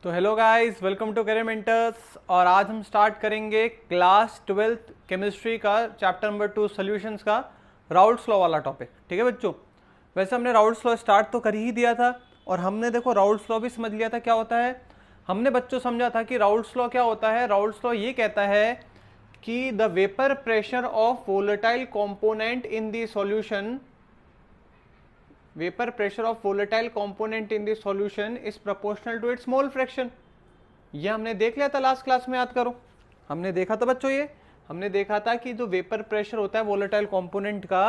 तो hello guys, welcome to career mentors. और आज हम स्टार्ट करेंगे क्लास 12th केमिस्ट्री का चैप्टर नंबर 2 सॉल्यूशंस का राउल्ट्स लॉ वाला टॉपिक। ठीक है बच्चों, वैसे हमने राउल्ट्स लॉ स्टार्ट तो कर ही दिया था और हमने देखो राउल्ट्स लॉ भी समझ लिया था क्या होता है। हमने बच्चों समझा था कि राउल्ट्स लॉ क्या होता है। राउल्ट्स लॉ ये कहता है कि the vapour pressure of volatile component in the solution vapor pressure of volatile component in the solution is proportional to its mole fraction। ये हमने देख लिया था लास्ट क्लास में, याद करो। हमने देखा था बच्चों, ये हमने देखा था कि जो वेपर प्रेशर होता है वोलेटाइल कंपोनेंट का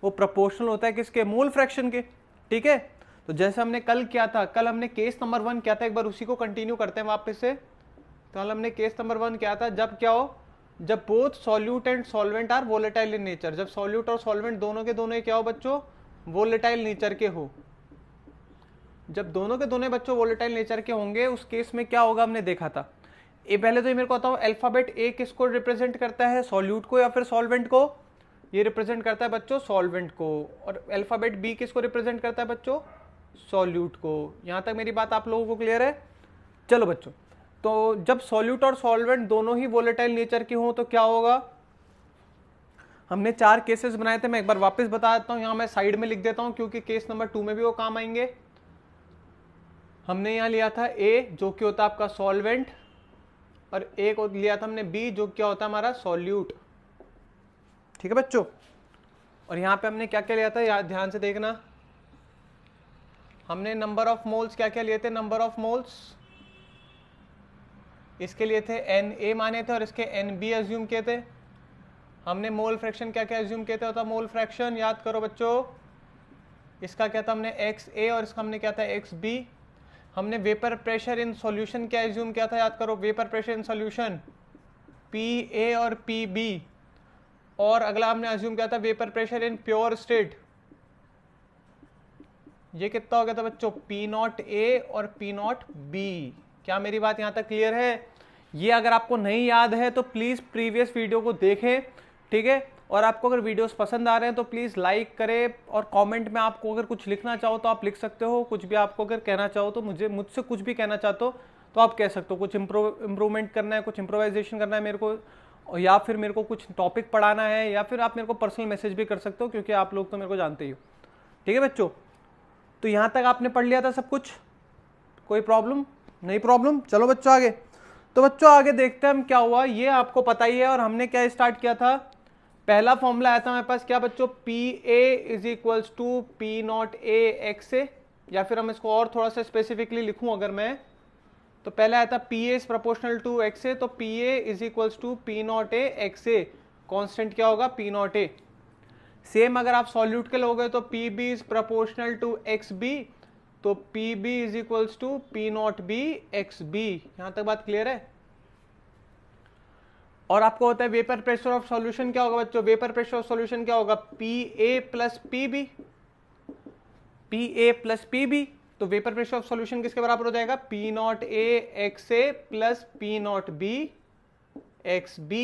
वो प्रोपोर्शनल होता है किसके, मोल फ्रैक्शन के। ठीक है, तो जैसे हमने कल किया था, कल हमने केस नंबर 1 किया था, एक बार उसी को कंटिन्यू करते हैं वापस से। कल हमने केस नंबर 1 किया था, जब क्या हो, जब both solute and solvent are volatile in nature. जब सॉल्यूट और सॉल्वेंट दोनों के दोनों क्या हो बच्चों, वोलेटाइल नेचर के हो। जब दोनों के दोनों बच्चों वोलेटाइल नेचर के होंगे उस केस में क्या होगा, हमने देखा था। ये पहले तो ये मेरे को बताओ, अल्फाबेट ए किसको रिप्रेजेंट करता है, सॉल्यूट को या फिर सॉल्वेंट को? ये रिप्रेजेंट करता है बच्चों सॉल्वेंट को। और अल्फाबेट बी किसको रिप्रेजेंट करता है बच्चों, सॉल्यूट को। यहां तक मेरी बात आप लोगों को क्लियर है? चलो बच्चों, तो जब सॉल्यूट और सॉल्वेंट दोनों ही वोलेटाइल नेचर के हों तो क्या होगा। हमने 4 केसेस बनाए थे, मैं एक बार वापस बता देता हूं, यहां मैं साइड में लिख देता हूं क्योंकि केस नंबर 2 में भी वो काम आएंगे। हमने यहां लिया था ए जो कि होता है आपका सॉल्वेंट, और ए को लिया था हमने बी जो क्या होता है हमारा सॉल्यूट। ठीक है बच्चों, और यहां पे हमने क्या क्या लिया था, यार ध्यान से देखना। हमने नंबर ऑफ मोल्स क्या क्या लिए थे, नंबर ऑफ मोल्स इसके लिए थे Na माने थे और इसके Nb एज्यूम किए थे। हमने मोल फ्रैक्शन क्या क्या एज्यूम किया था, मोल फ्रैक्शन याद करो बच्चों, इसका क्या था हमने XA और इसका हमने क्या था XB। हमने वेपर प्रेशर इन सॉल्यूशन क्या एज्यूम किया था, याद करो, vapour pressure in solution PA और PB। और अगला हमने एज्यूम किया था vapour pressure in pure state, ये कितना हो गया था बच्चों, P0A और P0B। क्या मेरी बात यहां तक क्लियर है? ये अगर आपको नहीं याद है तो प्लीज प्रीवियस वीडियो को देखें। ठीक है, और आपको अगर वीडियोस पसंद आ रहे हैं तो प्लीज लाइक करें, और कमेंट में आपको अगर कुछ लिखना चाहो तो आप लिख सकते हो। कुछ भी आपको अगर कहना चाहो तो मुझसे कुछ भी कहना चाहते हो तो आप कह सकते हो। कुछ इंप्रूवमेंट करना है, कुछ इंप्रोवाइजेशन करना है मेरे को, या फिर मेरे को कुछ टॉपिक पढ़ाना है, या फिर आप मेरे को पर्सनल मैसेज भी कर सकते हो क्योंकि आप लोग तो मेरे को जानते ही हो। ठीक है बच्चों, तो यहां तक आपने पढ़ लिया था सब कुछ, कोई प्रॉब्लम नहीं? प्रॉब्लम। चलो बच्चों आगे, तो बच्चों आगे देखते हैं हम क्या हुआ। ये आपको पता ही है, और हमने क्या स्टार्ट किया था, पहला फॉर्मूला आया था मेरे पास क्या बच्चों, PA is equals to P0A XA, या फिर हम इसको और थोड़ा सा स्पेसिफिकली लिखूं अगर मैं, तो पहला आया था PA is proportional to XA, तो PA is equals to P0A XA। Constant क्या होगा, P0A। सेम अगर आप सॉल्यूट के लोगे तो PB is proportional to XB, तो PB is equals to P0B XB। यहां तक बात क्लियर है? और आपको होता है वेपर प्रेशर ऑफ सॉल्यूशन क्या होगा बच्चों, वेपर प्रेशर ऑफ सॉल्यूशन क्या होगा, PA plus PB, PA plus PB। तो वेपर प्रेशर ऑफ सॉल्यूशन किसके बराबर हो जाएगा, P0A XA plus P0B XB।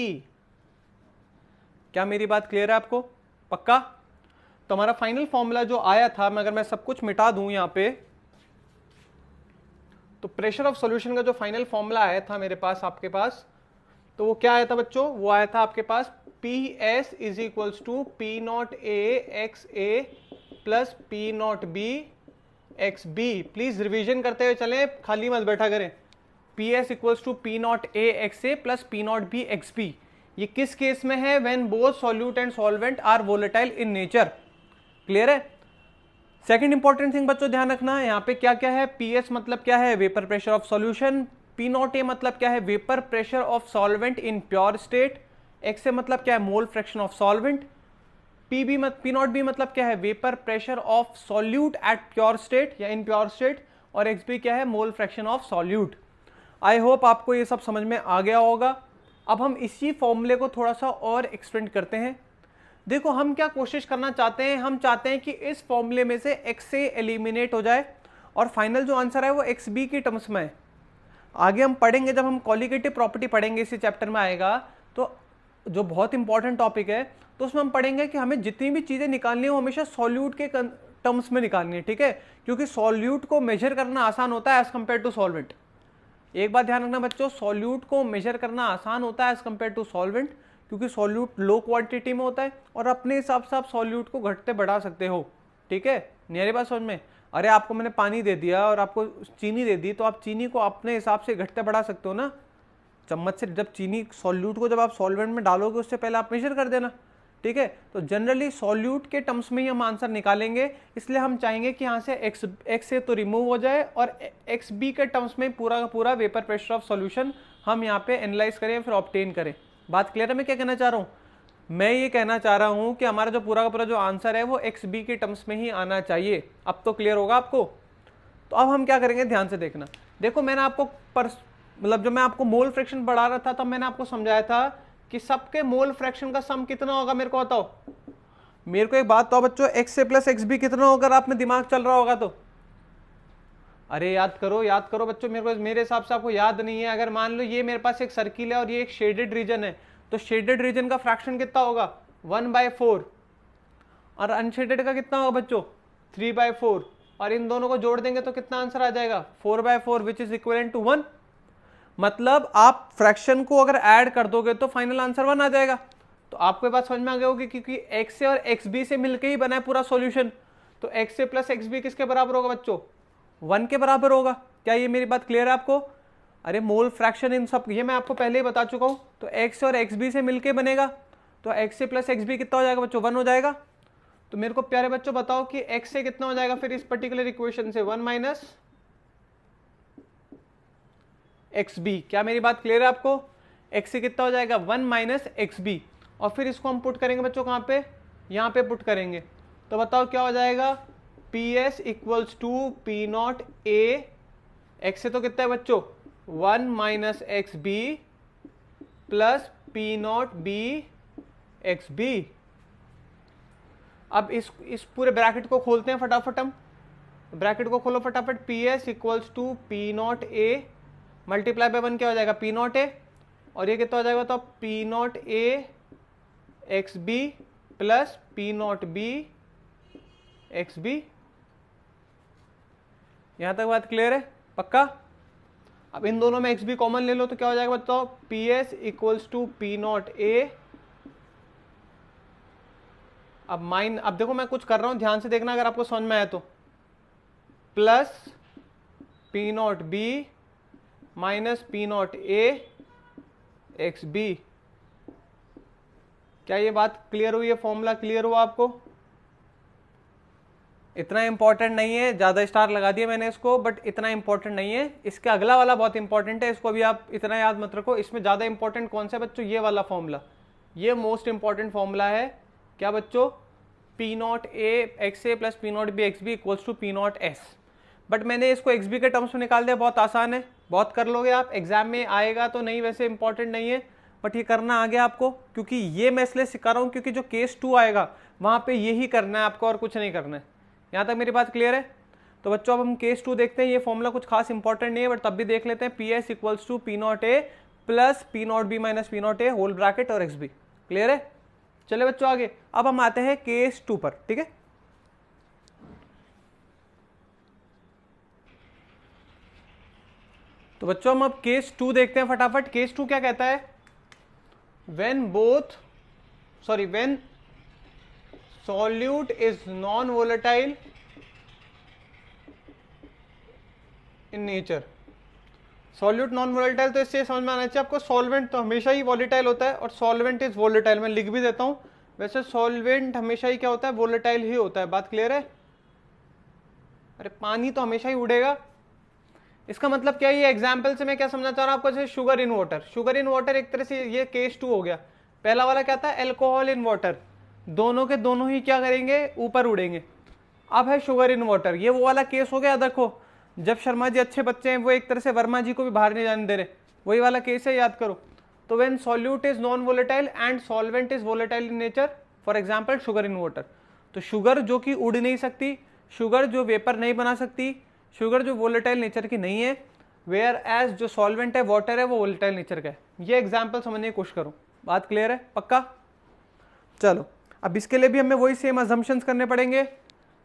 क्या मेरी बात क्लियर है आपको? पक्का? तो हमारा फाइनल फॉर्मूला जो आया था, अगर मैं सब कुछ मिटा दूं यहां पे, तो प्रेशर ऑफ सॉल्यूशन का जो फाइनल फॉर्मूला आया था मेरे पास, आपके पास, तो वो क्या आया था बच्चों, वो आया था आपके पास PS is equals to P0A XA plus P0B XB। Please revision करते हुए चलें, खाली मत बैठा करें। PS equals to P0A XA plus P0B XB। ये किस केस में है, when both solute and solvent are volatile in nature. Clear है? सेकंड इंपॉर्टेंट थिंग बच्चों ध्यान रखना, यहाँ पे क्या क्या है, PS मतलब क्या है, vapour pressure of solution. P0A मतलब क्या है, vapour pressure of solvent in pure state. XA मतलब क्या है, mole fraction of solvent. P0B मतलब क्या है, vapour pressure of solute at pure state या इन प्योर स्टेट। और XB क्या है, mole fraction of solute. I hope आपको ये सब समझ में आ गया होगा। अब हम इसी फॉर्मूले को थोड़ा सा और एक्सटेंड करते हैं। देखो हम क्या कोशिश करना चाहते हैं, हम चाहते हैं कि इस फॉर्मूले में से XA एलिमिनेट हो जाए और फाइनल जो आंसर है वो XB की टर्म्स में है। आगे हम पढ़ेंगे, जब हम कॉलिगेटिव प्रॉपर्टी पढ़ेंगे इसी चैप्टर में आएगा, तो जो बहुत इंपॉर्टेंट टॉपिक है, तो उसमें हम पढ़ेंगे कि हमें जितनी भी चीजें निकालनी है वो हमेशा सॉल्यूट के टर्म्स में निकालनी है। ठीक है, क्योंकि सॉल्यूट को मेजर करना आसान होता है एज कंपेयर टू सॉल्वेंट। एक बात ध्यान रखना बच्चों, सॉल्यूट को मेजर करना आसान होता है एज कम्पेयर टू सॉल्वेंट, क्योंकि सॉल्यूट लो क्वांटिटी में होता है और अपने हिसाब से आप सॉल्यूट को घटते बढ़ा सकते हो। ठीक है, मेरी बात समझ में? अरे आपको मैंने पानी दे दिया और आपको चीनी दे दी, तो आप चीनी को अपने हिसाब से घटते बढ़ा सकते हो ना। चम्मच से जब चीनी सॉल्यूट को जब आप सॉल्वेंट में डालोगे उससे पहले आप मेजर कर देना। ठीक है, तो जनरली सॉल्यूट के टर्म्स में ही हम आंसर निकालेंगे, इसलिए हम चाहेंगे कि यहाँ से एक्स से तो रिमूव हो जाए और एक्स बी के टर्म्स में पूरा का पूरा वेपर प्रेशर ऑफ सॉल्यूशन हम यहाँ पे एनालाइज करें फिर ऑब्टेन करें। बात क्लियर है मैं क्या कहना चाह रहा हूँ? मैं ये कहना चाह रहा हूँ कि हमारा जो पूरा का पूरा जो आंसर है वो एक्स बी के टर्म्स में ही आना चाहिए। अब तो क्लियर होगा आपको? तो अब हम क्या करेंगे, ध्यान से देखना। देखो मैंने आपको मतलब जब मैं आपको मोल फ्रैक्शन बढ़ा रहा था तब मैंने आपको समझाया था कि सबके मोल फ्रैक्शन का सम कितना होगा, मेरे को बताओ। मेरे को एक बात बताओ बच्चों, एक्स से प्लस एक्स बी कितना होगा? आप में दिमाग चल रहा होगा तो अरे याद करो बच्चों, मेरे हिसाब से आपको याद नहीं है। अगर मान लो ये मेरे पास एक सर्किल है और ये एक शेडेड रीजन है, तो शेडेड रीजन का फ्रैक्शन कितना होगा? 1/4। और अनशेडेड का कितना होगा बच्चों? 3/4। और इन दोनों को जोड़ देंगे तो कितना आंसर आ जाएगा? 4/4 विच इज इक्विवेलेंट टू 1। मतलब आप फ्रैक्शन को अगर ऐड कर दोगे तो फाइनल आंसर 1 आ जाएगा। तो आपको बात समझ में आ गई होगी, क्योंकि x से और xb से मिलकर ही बना है पूरा सॉल्यूशन। तो x से प्लस xb किसके बराबर होगा बच्चों? 1 के बराबर होगा। क्या ये मेरी बात क्लियर है आपको? अरे मोल फ्रैक्शन इन सब ये मैं आपको पहले ही बता चुका हूं। तो x और xb से मिलके बनेगा, तो x से प्लस xb कितना हो जाएगा बच्चों? 1 हो जाएगा। तो मेरे को प्यारे बच्चों बताओ कि x से कितना हो जाएगा फिर इस पर्टिकुलर इक्वेशन से? 1 माइनस xb। क्या मेरी बात क्लियर है आपको? x से कितना हो जाएगा? 1 माइनस xb। और फिर इसको हम पुट करेंगे बच्चों कहाँ पे? यहाँ पे पुट करेंगे। तो बताओ क्या हो जाएगा? PS equals to P not A, X से तो कितना है बच्चों? 1 minus X B plus P not B X B. अब इस पूरे ब्रैकेट को खोलते हैं फटाफट हम। ब्रैकेट को खोलो फटाफट। PS equals to P not A multiply by 1 क्या हो जाएगा? P not A. और ये कितना हो जाएगा? तो P not A X B plus P not B X B. यहां तक बात क्लियर है? पक्का? अब इन दोनों में एक्स बी कॉमन ले लो तो क्या हो जाएगा बताओ? P S equals to P not A. अब देखो मैं कुछ कर रहा हूं, ध्यान से देखना अगर आपको समझ में आया तो। Plus P not B minus P not A X B. क्या ये बात क्लियर हुई है? फॉर्मूला क्लियर हुआ आपको? इतना इंपॉर्टेंट नहीं है, ज्यादा स्टार लगा दिया मैंने इसको, बट इतना इंपॉर्टेंट नहीं है। इसके अगला वाला बहुत इंपॉर्टेंट है, इसको भी आप इतना याद मत रखो। इसमें ज्यादा इंपॉर्टेंट कौन सा है बच्चों? ये वाला फॉर्मूला, ये मोस्ट इंपॉर्टेंट फॉर्मूला है। क्या बच्चों? P not A X A plus P not B X B equals to P not S. But मैंने इसको एक्स बी के टर्म्स में निकाल दिया, बहुत आसान है, बहुत कर लोगे आप। एग्जाम में आएगा तो नहीं, वैसे इंपॉर्टेंट नहीं है, बट ये करना आ गया आपको, क्योंकि ये मैं इसलिए सिखा रहा हूँ क्योंकि जो केस 2 आएगा वहां पे यही करना है आपको और कुछ नहीं करना है। यहां तक मेरी बात क्लियर है? तो बच्चों अब हम केस 2 देखते हैं। ये फॉर्मूला कुछ खास इंपॉर्टेंट नहीं है, बट तब भी देख लेते हैं। P S equals to P not A plus P not B minus P not A whole bracket और एक्स बी। क्लियर है? चले बच्चों आगे। अब हम आते हैं केस 2 पर। ठीक है, तो बच्चों हम अब केस 2 देखते हैं फटाफट। केस 2 क्या कहता है? when solute is non volatile in nature। Solute non volatile, तो इससे समझ में आना चाहिए आपको सॉल्वेंट तो हमेशा ही वोलेटाइल होता है और सॉल्वेंट इज वोलेटाइल। मैं लिख भी देता हूं, वैसे सॉल्वेंट हमेशा ही क्या होता है? वोलेटाइल ही होता है। बात क्लियर है? अरे पानी तो हमेशा ही उड़ेगा। इसका मतलब क्या है? ये एग्जाम्पल से मैं क्या समझना चाह रहा हूं आपको? जैसे sugar in water, sugar in water एक तरह से ये केस 2 हो गया। पहला वाला क्या था? Alcohol in water. दोनों के दोनों ही क्या करेंगे? ऊपर उड़ेंगे। अब है शुगर इन वाटर, ये वो वाला केस हो गया। देखो जब शर्मा जी अच्छे बच्चे हैं, वो एक तरह से वर्मा जी को भी बाहर नहीं जाने दे रहे, वही वाला केस है, याद करो। तो when solute is non volatile and solvent is volatile in nature, for example sugar in water. तो शुगर जो कि उड़ नहीं सकती, शुगर जो वेपर नहीं बना सकती, शुगर जो वोलेटाइल नेचर की नहीं है, वेयर एज जो सॉल्वेंट है वाटर है वो वोलेटाइल नेचर का है। ये एग्जाम्पल समझने की कोशिश करो। बात क्लियर है? पक्का? चलो अब इसके लिए भी हमें वही सेम अजम्पशंस करने पड़ेंगे।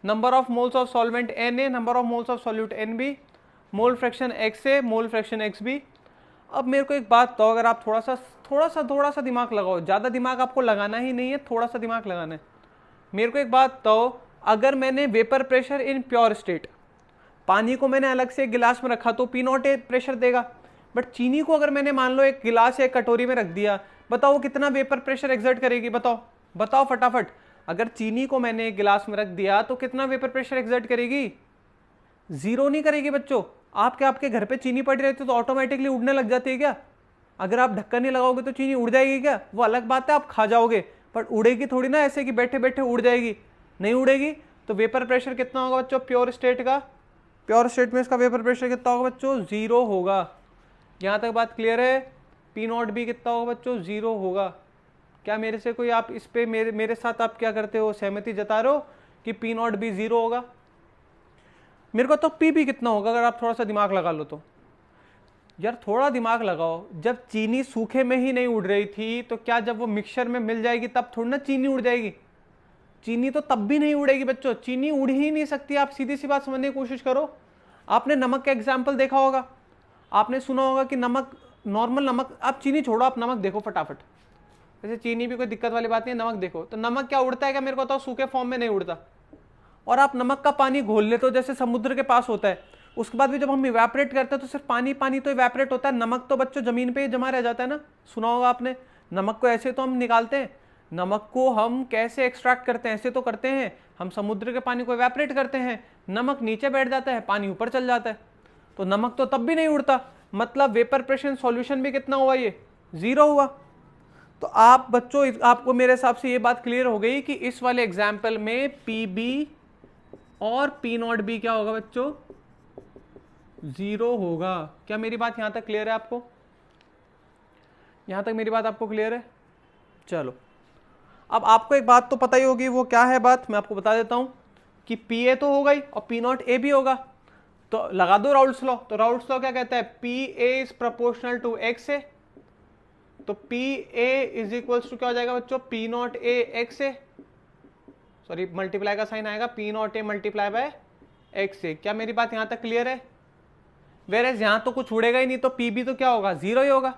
Number of moles of solvent Na, number of moles of solute Nb। Mole fraction X A mole fraction X B. अब मेरे को एक बात बताओ, अगर आप थोड़ा सा दिमाग लगाओ, ज़्यादा दिमाग आपको लगाना ही नहीं है, थोड़ा सा दिमाग लगाना है। मेरे को एक बात बताओ, अगर मैंने vapour pressure in pure state, पानी को मैंने अलग से एक गिलास में रखा तो पी नॉट ए प्रेशर देगा, बट चीनी को अगर मैंने मान लो एक गिलास या एक कटोरी में रख दिया, बताओ कितना वेपर प्रेशर एक्सर्ट करेगी, बताओ बताओ फटाफट। अगर चीनी को मैंने एक गिलास में रख दिया तो कितना वेपर प्रेशर एक्सर्ट करेगी? जीरो नहीं करेगी बच्चों। आपके घर पे चीनी पड़ी रहती है तो ऑटोमेटिकली उड़ने लग जाती है क्या? अगर आप ढक्कन नहीं लगाओगे तो चीनी उड़ जाएगी क्या? वो अलग बात है, आप खा जाओगे, पर उड़ेगी थोड़ी ना ऐसे कि बैठे बैठे उड़ जाएगी, नहीं उड़ेगी। तो वेपर प्रेशर कितना होगा बच्चों प्योर स्टेट का? प्योर स्टेट में इसका वेपर प्रेशर कितना होगा बच्चों? जीरो होगा। यहाँ तक बात क्लियर है? पी नॉट बी कितना होगा बच्चों? जीरो होगा। क्या मेरे से कोई, आप इस पे मेरे साथ आप क्या करते हो, सहमति जता रहे हो कि पी नॉट बी जीरो होगा? मेरे को तो पी बी कितना होगा अगर आप थोड़ा सा दिमाग लगा लो तो। यार थोड़ा दिमाग लगाओ, जब चीनी सूखे में ही नहीं उड़ रही थी तो क्या जब वो मिक्सचर में मिल जाएगी तब थोड़ी ना चीनी उड़ जाएगी? चीनी तो तब भी नहीं उड़ेगी बच्चों, चीनी उड़ ही नहीं सकती। आप सीधी सी बात समझने की कोशिश करो। आपने नमक का एग्जाम्पल देखा होगा, आपने सुना होगा कि नमक, नॉर्मल नमक, आप चीनी छोड़ो, आप नमक देखो फटाफट। वैसे चीनी भी कोई दिक्कत वाली बात नहीं है, नमक देखो तो नमक क्या उड़ता है क्या? मेरे को बताओ, सूखे फॉर्म में नहीं उड़ता। और आप नमक का पानी घोल लेते हो जैसे समुद्र के पास होता है, उसके बाद भी जब हम इवेपोरेट करते हैं तो सिर्फ पानी पानी तो इवेपोरेट होता है, नमक तो बच्चों जमीन पे ही जमा रह जाता है ना। सुना होगा आपने, नमक को ऐसे तो हम निकालते हैं, नमक को हम कैसे एक्सट्रैक्ट करते हैं? ऐसे तो करते हैं, हम समुद्र के पानी को इवेपोरेट करते हैं, नमक नीचे बैठ जाता है, पानी ऊपर चल जाता है, तो नमक तो तब भी नहीं उड़ता। मतलब वेपर प्रेशर सॉल्यूशन भी कितना हुआ? ये जीरो हुआ। तो आप बच्चों, आपको मेरे हिसाब से ये बात क्लियर हो गई कि इस वाले एग्जाम्पल में पी बी और पी नॉट बी क्या होगा बच्चों? जीरो होगा। क्या मेरी बात यहां तक क्लियर है आपको? यहां तक मेरी बात आपको क्लियर है? चलो, अब आपको एक बात तो पता ही होगी, वो क्या है बात, मैं आपको बता देता हूं कि पी ए तो हो गई और पी नॉट ए भी होगा, तो लगा दो राउल्ट्स लॉ। तो राउल्ट्स लॉ क्या कहता है? P A is proportional to X A, तो P A is equals to क्या हो जाएगा बच्चों? P not A X A, sorry multiply का साइन आएगा, P not A multiply by X A. क्या मेरी बात यहां तक क्लियर है? वेरेज यहां तो कुछ उड़ेगा ही नहीं, तो पी बी तो क्या होगा? जीरो ही होगा।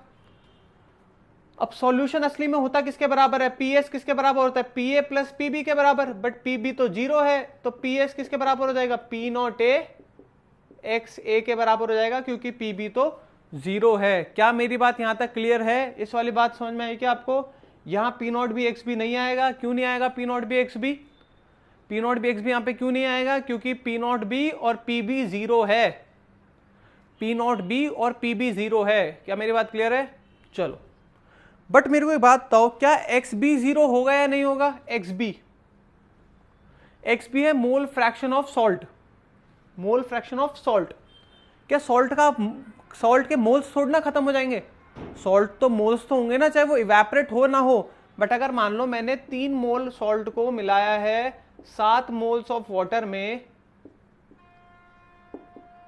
अब सॉल्यूशन असली में होता किसके बराबर है? पी एस किसके बराबर होता है? P A plus P B के बराबर, बट पी बी तो जीरो है, तो पी एस किसके बराबर हो जाएगा? P not A X A के बराबर हो जाएगा, क्योंकि पी बी तो जीरो है। क्या मेरी बात यहां तक क्लियर है? इस वाली बात समझ में आई क्या आपको? यहां P not B X B नहीं आएगा। क्यों नहीं आएगा P not B X B? P not B X B यहां पे क्यों नहीं आएगा? क्योंकि पी नॉट बी और पी बी जीरो है, पी नॉट बी और पी बी जीरो है। क्या मेरी बात क्लियर है? चलो, बट मेरे को एक बात बताओ, क्या एक्स बी जीरो होगा या नहीं होगा? एक्स बी है mole fraction of salt, mole fraction of salt. क्या सॉल्ट के मोल्स थोड़ी ना खत्म हो जाएंगे? सॉल्ट तो मोल्स तो होंगे ना, चाहे वो इवेपोरेट हो ना हो। बट अगर मान लो मैंने 3 मोल सॉल्ट को मिलाया है 7 मोल्स ऑफ वाटर में,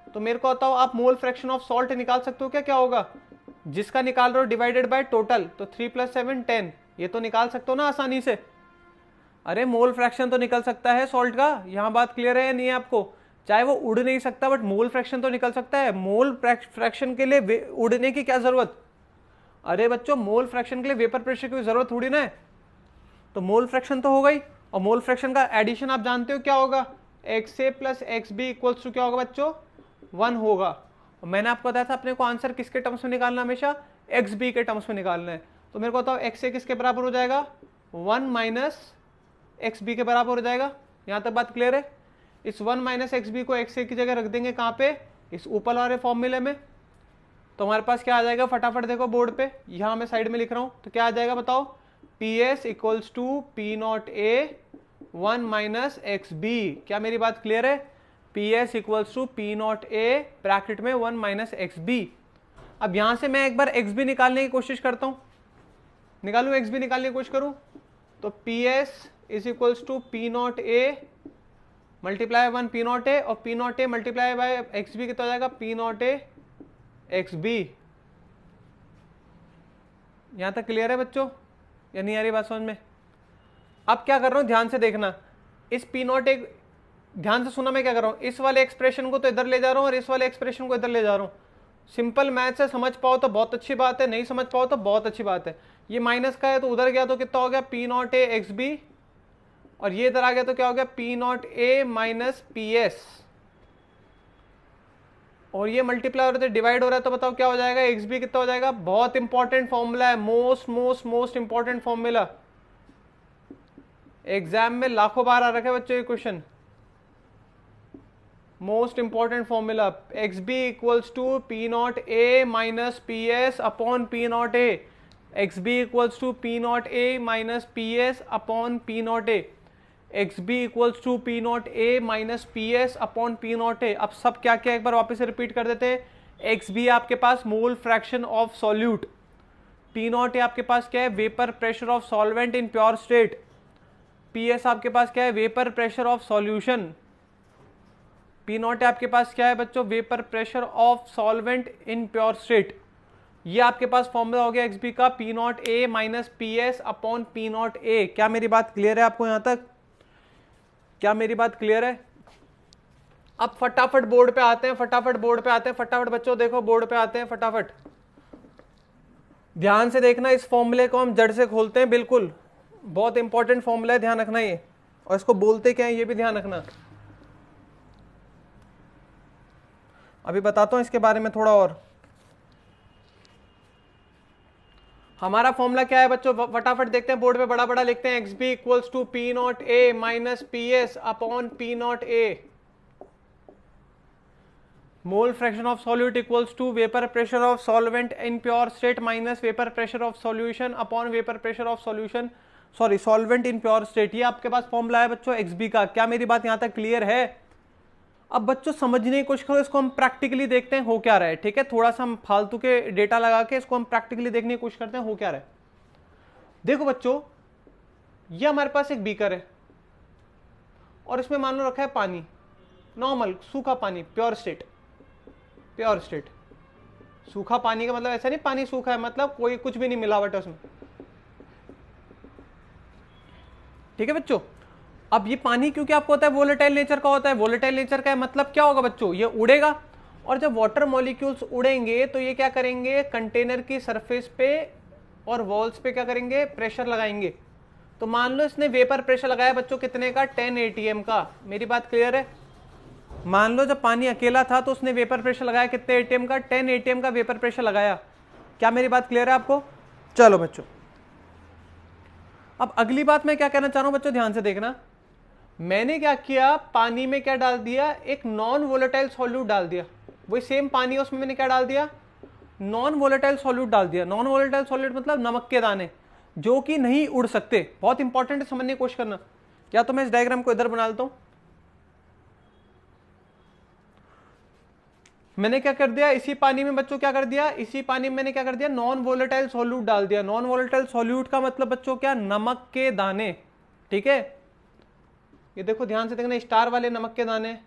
तो मेरे को बताओ आप मोल फ्रैक्शन ऑफ सॉल्ट निकाल सकते हो क्या? क्या होगा? जिसका निकाल रहे हो डिवाइडेड बाय टोटल, तो 3 + 7 10, ये तो निकाल सकते हो ना आसानी से। अरे मोल फ्रैक्शन तो निकल सकता है सॉल्ट का, यहां बात क्लियर है या नहीं है आपको? चाहे वो उड़ नहीं सकता, बट मोल फ्रैक्शन तो निकल सकता है। मोल फ्रैक्शन के लिए उड़ने की क्या जरूरत? अरे बच्चों, मोल फ्रैक्शन के लिए वेपर प्रेशर की जरूरत थोड़ी ना है। तो मोल फ्रैक्शन तो हो गई, और मोल फ्रैक्शन का एडिशन आप जानते हो क्या होगा? X A plus X B equals to क्या होगा बच्चों? 1 होगा। और मैंने आपको बताया था अपने को आंसर किसके टर्म्स में निकालना? हमेशा एक्स बी के टर्म्स में निकालना है। तो मेरे को बताओ एक्स ए किसके बराबर हो जाएगा? 1 माइनस एक्स बी के बराबर हो जाएगा। यहां तक बात क्लियर है? इस 1 माइनस एक्स बी को एक्स ए की जगह रख देंगे कहां पे? इस ऊपर वाले फॉर्मूले में। तो हमारे पास क्या आ जाएगा? फटाफट देखो बोर्ड पे, यहां मैं साइड में लिख रहा हूं, तो क्या आ जाएगा बताओ? P S equals to P not A 1 minus X B. क्या मेरी बात क्लियर है? P S equals to P not A bracket में 1 माइनस एक्स बी। अब यहां से मैं एक बार एक्स बी निकालने की कोशिश करता हूं, निकालू एक्स बी निकालने की कोशिश करूं, तो P S is equals to P not A multiply 1 P not A, और P not A multiply by X B कितना हो जाएगा? P not A X B. यहां तक क्लियर है बच्चों या नहीं आ रही बात समझ में? अब क्या कर रहा हूं, ध्यान से देखना। इस पी नॉट ए ध्यान से सुना मैं क्या कर रहा हूं, इस वाले एक्सप्रेशन को तो इधर ले जा रहा हूं और इस वाले एक्सप्रेशन को इधर ले जा रहा हूं। सिंपल मैथ है, समझ पाओ तो बहुत अच्छी बात है, नहीं समझ पाओ तो बहुत अच्छी बात है। ये माइनस का है तो उधर गया तो कितना हो गया P not A X B, और ये इधर आ गया तो क्या हो गया P not A minus P S, और ये मल्टीप्लाई हो रहा है डिवाइड हो रहा है तो बताओ क्या हो जाएगा, एक्स बी कितना हो जाएगा। बहुत इंपॉर्टेंट फॉर्मूला है, most most most important formula, exam में लाखों बार आ रखा है बच्चों ये question. Most important formula, X B equals to P not A minus P S upon P not A, X B equals to P not A minus P S upon P not A, X B equals to P not A minus P S upon P not A. अब सब क्या क्या एक बार वापस से repeat कर देते हैं। एक्स बी आपके पास mole fraction of solute, P not A आपके पास क्या है vapour pressure of solvent in pure state, P S आपके पास क्या है vapour pressure of solution, P not A आपके पास क्या है बच्चों vapour pressure of solvent in pure state. ये आपके पास फॉर्मूला हो गया एक्स बी का P not A minus P S upon P not A. क्या मेरी बात क्लियर है आपको यहां तक, क्या मेरी बात क्लियर है। अब फटाफट बोर्ड पे आते हैं, फटाफट बोर्ड पे आते हैं, फटाफट बच्चों देखो बोर्ड पे आते हैं फटाफट, ध्यान से देखना। इस फॉर्मूले को हम जड़ से खोलते हैं, बिल्कुल बहुत इंपॉर्टेंट फॉर्मूला है, ध्यान रखना ये, और इसको बोलते क्या है ये भी ध्यान रखना। अभी बताता हूं इसके बारे में थोड़ा और। हमारा फॉर्मूला क्या है बच्चों, फटाफट देखते हैं, बोर्ड पे बड़ा बड़ा लिखते हैं, X B equals to P not A minus P S upon P not A, mole fraction of solute equals to vapour pressure of solvent in pure state minus vapour pressure of solution upon vapour pressure of solution, sorry solvent in pure state. ये आपके पास formula है बच्चों x B का। क्या मेरी बात यहां तक क्लियर है। अब बच्चों समझने की कोशिश करो, इसको हम प्रैक्टिकली देखते हैं हो क्या रहा है, ठीक है। थोड़ा सा हम फालतू के डेटा लगा के इसको हम प्रैक्टिकली देखने की कोशिश करते हैं हो क्या रहा है। देखो बच्चों, ये हमारे पास एक बीकर है और इसमें मान लो रखा है पानी, नॉर्मल सूखा पानी, प्योर स्टेट, प्योर स्टेट। सूखा पानी का मतलब ऐसा नहीं पानी सूखा है, मतलब कोई कुछ भी नहीं मिलावट है उसमें, ठीक है बच्चों। अब ये पानी क्योंकि आपको होता है वोलेटाइल नेचर का होता है, वोलेटाइल नेचर का है मतलब क्या होगा बच्चों, ये उड़ेगा, और जब वाटर मॉलिक्यूल्स उड़ेंगे तो ये क्या करेंगे कंटेनर की सरफेस पे और वॉल्स पे क्या करेंगे प्रेशर लगाएंगे। तो मान लो इसने वेपर प्रेशर लगाया बच्चों कितने का 10 atm का, मेरी बात क्लियर है। मान लो जब पानी अकेला था तो उसने वेपर प्रेशर लगाया कितने atm का, 10 atm का वेपर प्रेशर लगाया। क्या मेरी बात क्लियर है आपको। चलो बच्चों, अब अगली बात मैं क्या कहना चाह रहा हूं बच्चों, ध्यान से देखना। मैंने क्या किया, पानी में क्या डाल दिया, एक नॉन वोलेटाइल सॉल्यूट डाल दिया, वही सेम पानी है उसमें मैंने क्या डाल दिया, नॉन वोलेटाइल सॉल्यूट डाल दिया। नॉन वोलेटाइल सॉल्यूट मतलब नमक के दाने जो कि नहीं उड़ सकते। बहुत इंपॉर्टेंट है, समझने की कोशिश करना। क्या तो मैं इस डायग्राम को इधर बना लेता हूं। मैंने क्या कर दिया, इसी पानी में बच्चों क्या कर दिया, इसी पानी में मैंने क्या कर दिया नॉन वोलेटाइल सॉल्यूट डाल दिया। नॉन वोलेटाइल सॉल्यूट का मतलब बच्चों क्या, नमक के दाने, ठीक है। ये देखो ध्यान से देखना, स्टार वाले नमक के दाने।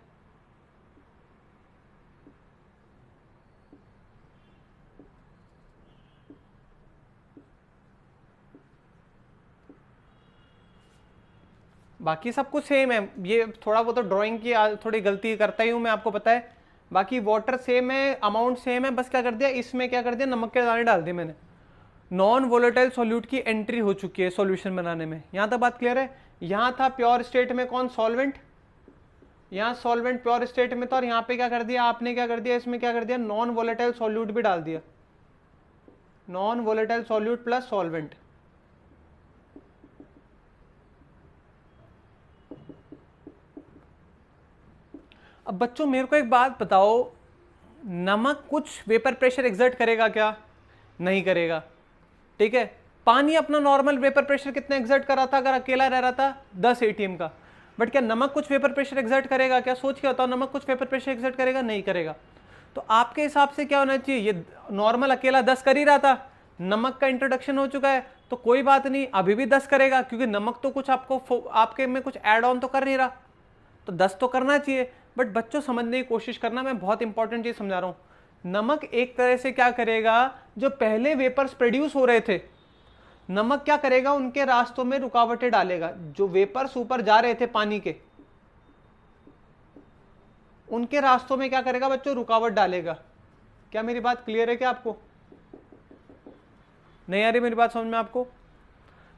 बाकी सब कुछ सेम है, ये थोड़ा वो तो ड्राइंग की थोड़ी गलती करता ही हूं मैं, आपको पता है। बाकी वाटर सेम है, अमाउंट सेम है, बस क्या कर दिया इसमें क्या कर दिया नमक के दाने डाल दिए मैंने। नॉन वोलेटाइल सॉल्यूट की एंट्री हो चुकी है सॉल्यूशन बनाने में। यहां तक बात क्लियर है। यहां था प्योर स्टेट में कौन, सॉल्वेंट, यहाँ सॉल्वेंट प्योर स्टेट में था, और यहाँ पे क्या कर दिया आपने, क्या कर दिया इसमें क्या कर दिया नॉन वोलेटाइल सॉल्यूट भी डाल दिया, non volatile solute plus solvent. अब बच्चों मेरे को एक बात बताओ, नमक कुछ वेपर प्रेशर एग्जर्ट करेगा क्या, नहीं करेगा, ठीक है। पानी अपना नॉर्मल वेपर प्रेशर कितना एग्जर्ट कर रहा था अगर अकेला रह रहा था, 10 atm का। बट क्या नमक कुछ वेपर प्रेशर एग्जर्ट करेगा क्या, सोच के बताओ, नमक कुछ वेपर प्रेशर एग्जर्ट करेगा, नहीं करेगा। तो आपके हिसाब से क्या होना चाहिए, ये नॉर्मल अकेला 10 कर ही रहा था, नमक का इंट्रोडक्शन हो चुका है तो कोई बात नहीं, अभी भी 10 करेगा, क्योंकि नमक तो कुछ आपको आपके में कुछ एड ऑन तो कर नहीं रहा, तो 10 तो करना चाहिए। बट बच्चों समझने की कोशिश करना, मैं बहुत इंपॉर्टेंट चीज समझा रहा हूं। नमक एक तरह से क्या करेगा, जो पहले वेपर्स प्रोड्यूस हो रहे थे, नमक क्या करेगा उनके रास्तों में रुकावटें डालेगा। जो वेपर्स ऊपर जा रहे थे पानी के, उनके रास्तों में क्या करेगा बच्चों, रुकावट डालेगा। क्या मेरी बात क्लियर है क्या आपको? नहीं आ रही मेरी बात समझ में आपको?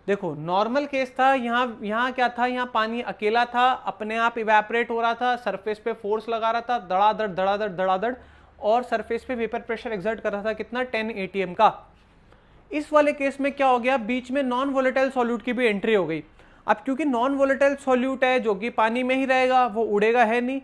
देखो नॉर्मल केस था, यहाँ क्या था, यहाँ पानी अकेला था, अपने आप इवेपोरेट हो रहा था, सरफेस पे फोर्स लगा रहा था धड़ाधड़ धड़ाधड़ धड़ाधड़, और सरफेस पे वेपर प्रेशर एक्सर्ट कर रहा था कितना, 10 atm का। इस वाले केस में क्या हो गया, बीच में नॉन वोलेटाइल सॉल्यूट की भी एंट्री हो गई। अब क्योंकि नॉन वोलेटाइल सॉल्यूट है जो कि पानी में ही रहेगा, वो उड़ेगा है नहीं,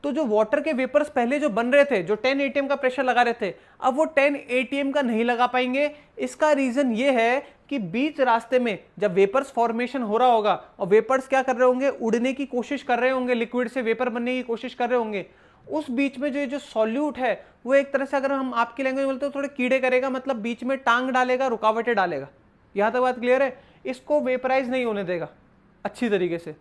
तो जो वाटर के वेपर्स पहले जो बन रहे थे, जो 10 atm का प्रेशर लगा रहे थे, अब वो 10 atm का नहीं लगा पाएंगे। इसका रीजन ये है कि बीच रास्ते में जब वेपर्स फॉर्मेशन हो रहा होगा और वेपर्स क्या कर रहे होंगे, उड़ने की कोशिश कर रहे होंगे, लिक्विड से वेपर बनने की कोशिश कर रहे होंगे, उस बीच में जो सॉल्यूट है वो एक तरह से अगर हम आपकी लैंग्वेज में बोलते हो थोड़े कीड़े करेगा, मतलब बीच में टांग डालेगा, रुकावटें डालेगा। यहां तक बात क्लियर है? इसको वेपराइज नहीं होने देगा अच्छी तरीके से,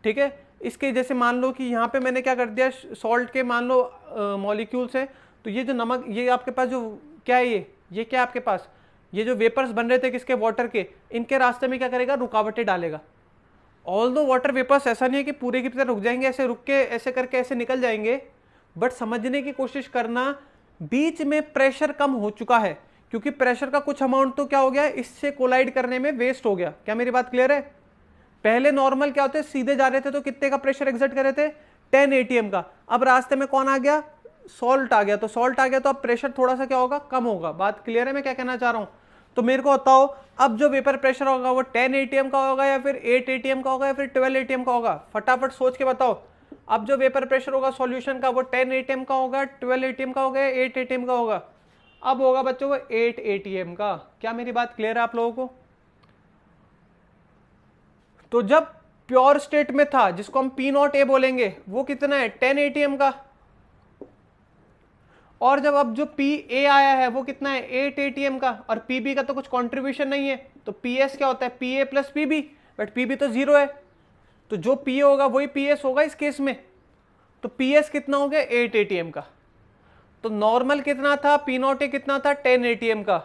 ठीक है। इसके जैसे मान लो कि यहाँ पे मैंने क्या कर दिया, सॉल्ट के मान लो मॉलिक्यूल्स हैं, तो ये जो नमक, ये आपके पास जो क्या है, ये क्या है आपके पास, ये जो वेपर्स बन रहे थे किसके, वाटर के, इनके रास्ते में क्या करेगा, रुकावटें डालेगा। ऑल्दो वाटर वेपर्स ऐसा नहीं है कि पूरे की तरह रुक जाएंगे, ऐसे रुक के ऐसे करके ऐसे निकल जाएंगे, बट समझने की कोशिश करना, बीच में प्रेशर कम हो चुका है, क्योंकि प्रेशर का कुछ अमाउंट तो क्या हो गया, इससे कोलाइड करने में वेस्ट हो गया। क्या मेरी बात क्लियर है? पहले नॉर्मल क्या होते, सीधे जा रहे थे तो कितने का प्रेशर एक्सर्ट कर रहे थे, 10 atm का। अब रास्ते में कौन आ गया, सॉल्ट आ गया, तो सॉल्ट आ गया तो अब प्रेशर थोड़ा सा क्या होगा, कम होगा। बात क्लियर है मैं क्या कहना चाह रहा हूं? तो मेरे को बताओ, अब जो वेपर प्रेशर होगा वो 10 atm का होगा या फिर 8 atm का होगा या फिर 12 atm का होगा? फटाफट सोच के बताओ। अब जो वेपर प्रेशर होगा सॉल्यूशन का वो 10 atm का होगा, 12 atm का होगा, 8 atm का होगा? अब होगा बच्चों वो 8 atm का। क्या मेरी बात क्लियर है आप लोगों को? तो जब प्योर स्टेट में था, जिसको हम P0 A बोलेंगे, वो कितना है, 10 atm का। और जब अब जो PA आया है वो कितना है, 8 atm का, और PB का तो कुछ कंट्रीब्यूशन नहीं है, तो PS क्या होता है, PA plus PB, but PB तो जीरो है, तो जो PA होगा वही PS होगा इस केस में। तो PS कितना हो गया, 8 atm का। तो नॉर्मल कितना था, P0 A कितना था, 10 atm का।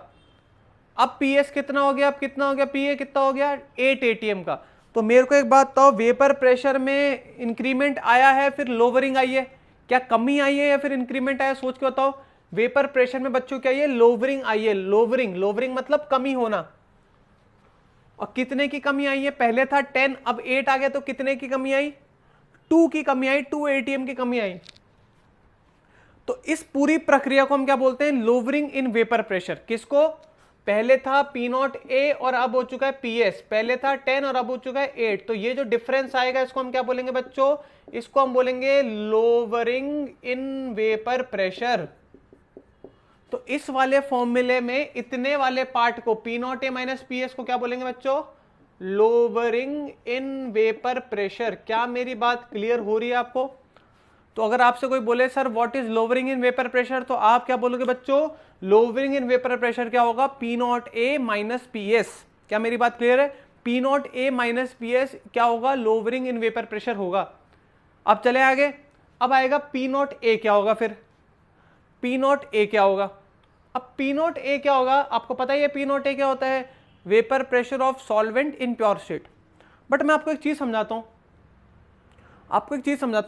अब PS कितना हो गया, अब कितना हो गया, PA कितना हो गया, 8 atm का। तो मेरे को एक बात बताओ, वेपर प्रेशर में इंक्रीमेंट आया है फिर लोवरिंग आई है, क्या कमी आई है या फिर इंक्रीमेंट आया, सोच के बताओ। वेपर प्रेशर में बच्चों क्या है, लोवरिंग आई है, लोवरिंग, लोवरिंग मतलब कमी होना। और कितने की कमी आई है, पहले था 10, अब 8 आ गया, तो कितने की कमी आई, 2 की कमी आई, 2 atm की कमी आई। तो इस पूरी प्रक्रिया को हम क्या बोलते हैं, लोवरिंग इन वेपर प्रेशर। किसको, पहले था P0 A और अब हो चुका है PS, पहले था 10 और अब हो चुका है 8, तो ये जो डिफरेंस आएगा इसको हम क्या बोलेंगे बच्चों, इसको हम बोलेंगे लोवरिंग इन वेपर प्रेशर। तो इस वाले फॉर्मूले में इतने वाले पार्ट को P0 A माइनस PS को क्या बोलेंगे बच्चों, लोवरिंग इन वेपर प्रेशर। क्या मेरी बात क्लियर हो रही है आपको? तो अगर आपसे कोई बोले sir what is lowering in vapour pressure, तो आप क्या बोलोगे बच्चों, लोवरिंग इन वेपर प्रेशर क्या होगा, P0 A माइनस PS। क्या मेरी बात क्लियर है? P0 A माइनस PS क्या होगा, लोवरिंग इन वेपर प्रेशर होगा। अब चले आगे, अब आएगा P0 A क्या होगा, फिर P0 A क्या होगा। अब P0 A क्या होगा, आपको पता ही है P0 A क्या होता है, vapour pressure of solvent in pure state. But मैं आपको एक चीज समझाता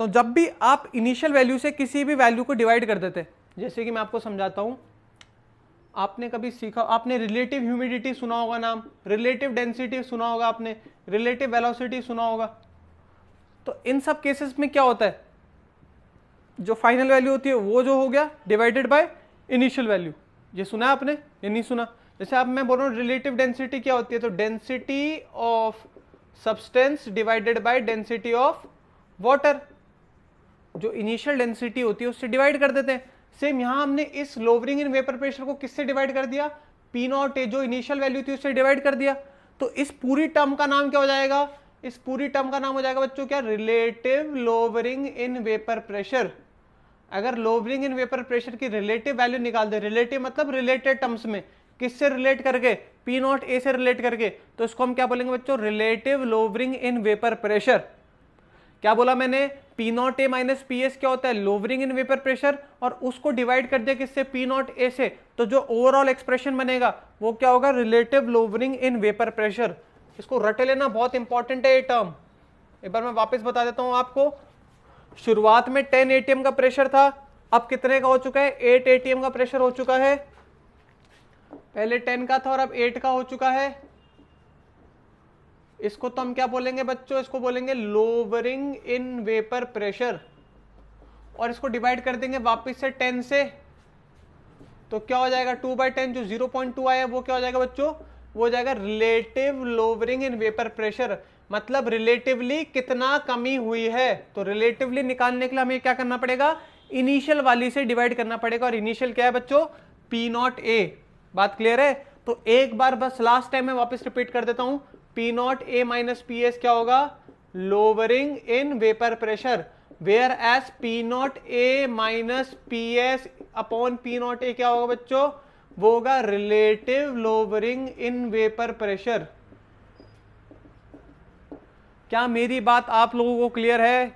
हूं, जब भी आप इनिशियल वैल्यू से किसी भी वैल्यू को डिवाइड कर देते, जैसे कि मैं आपको समझाता हूं, आपने कभी सीखा, आपने रिलेटिव ह्यूमिडिटी सुना होगा नाम, रिलेटिव डेंसिटी सुना होगा आपने, रिलेटिव वेलोसिटी सुना होगा। तो इन सब केसेस में क्या होता है, जो फाइनल वैल्यू होती है वो जो हो गया डिवाइडेड बाय इनिशियल वैल्यू। ये सुना है आपने, ये नहीं सुना? जैसे अब मैं बोल रहा हूँ रिलेटिव डेंसिटी क्या होती है, तो density of substance divided by density of water, जो इनिशियल डेंसिटी होती है उससे डिवाइड कर देते हैं। सेम यहां हमने इस लोवरिंग इन वेपर प्रेशर को किससे डिवाइड कर दिया, P0 A जो इनिशियल वैल्यू थी उससे डिवाइड कर दिया। तो इस पूरी टर्म का नाम क्या हो जाएगा, इस पूरी टर्म का नाम हो जाएगा बच्चों क्या, रिलेटिव लोवरिंग इन वेपर प्रेशर। अगर लोवरिंग इन वेपर प्रेशर की रिलेटिव वैल्यू निकाल दे, रिलेटिव मतलब रिलेटेड टर्म्स में, किससे रिलेट करके, P0 A से रिलेट करके, तो इसको हम क्या बोलेंगे बच्चों, रिलेटिव लोवरिंग इन वेपर प्रेशर। क्या बोला मैंने, P0 A माइनस PS क्या होता है, लोवरिंग इन वेपर प्रेशर, और उसको डिवाइड कर दिया किससे, P0 A से, तो जो ओवरऑल एक्सप्रेशन बनेगा वो क्या होगा, रिलेटिव लोवरिंग इन वेपर प्रेशर। इसको रट लेना, बहुत इंपॉर्टेंट है ये टर्म। एक बार मैं वापस बता देता हूं आपको, शुरुआत में 10 एटीएम का प्रेशर था, अब कितने का हो चुका है? 8 एटीएम का प्रेशर हो चुका है। पहले 10 का था और अब 8 का हो चुका है। इसको तो हम क्या बोलेंगे बच्चों? इसको बोलेंगे लोअरिंग इन वेपर प्रेशर। और इसको डिवाइड कर देंगे वापस से 10 से, तो क्या हो जाएगा? 2/10 जो 0.2 आया वो क्या हो जाएगा बच्चों? वो हो जाएगा relative lowering in vapour pressure, मतलब रिलेटिवली कितना कमी हुई है। तो रिलेटिवली निकालने के लिए हमें क्या करना पड़ेगा? इनिशियल वाली से डिवाइड करना पड़ेगा, और इनिशियल क्या है बच्चों? P0A। बात क्लियर है? तो एक बार बस लास्ट टाइम मैं वापस रिपीट कर देता हूं, P0A माइनस PS क्या होगा? Lowering in vapour pressure, whereas P0A minus PS upon P0A क्या होगा बच्चों? वो होगा relative lowering in vapour pressure. क्या मेरी बात आप लोगों को क्लियर है?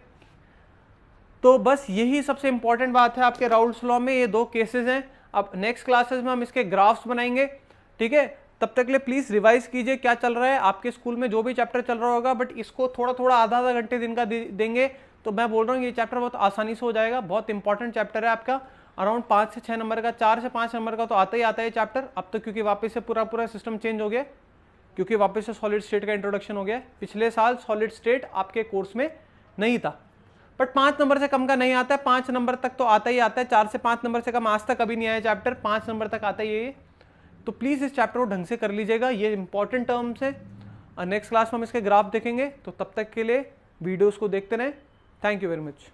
तो बस यही सबसे इंपॉर्टेंट बात है आपके राउल्स लॉ में, ये दो केसेस हैं। अब नेक्स्ट क्लासेस में हम इसके ग्राफ्स बनाएंगे, ठीक है? तब तक के लिए प्लीज रिवाइज कीजिए क्या चल रहा है आपके स्कूल में, जो भी चैप्टर चल रहा होगा, बट इसको थोड़ा थोड़ा आधा आधा घंटे दिन का देंगे तो मैं बोल रहा हूँ ये चैप्टर बहुत आसानी से हो जाएगा। बहुत इंपॉर्टेंट चैप्टर है आपका, अराउंड 5 से 6 नंबर का, 4 से 5 नंबर का तो आता ही आता है चैप्टर। अब तो क्योंकि वापस से पूरा सिस्टम चेंज हो गया, क्योंकि वापस से सॉलिड स्टेट का इंट्रोडक्शन हो गया। पिछले साल सॉलिड स्टेट आपके कोर्स में नहीं था, बट 5 नंबर से कम का नहीं आता है, 5 नंबर तक तो आता ही आता है। 4 से 5 नंबर से कम आज तक कभी नहीं आया चैप्टर, 5 नंबर तक आता ही है। तो प्लीज इस चैप्टर को ढंग से कर लीजिएगा, ये इंपॉर्टेंट टर्म्स है। नेक्स्ट क्लास में हम इसके ग्राफ देखेंगे, तो तब तक के लिए वीडियोस को देखते रहें। Thank you very much.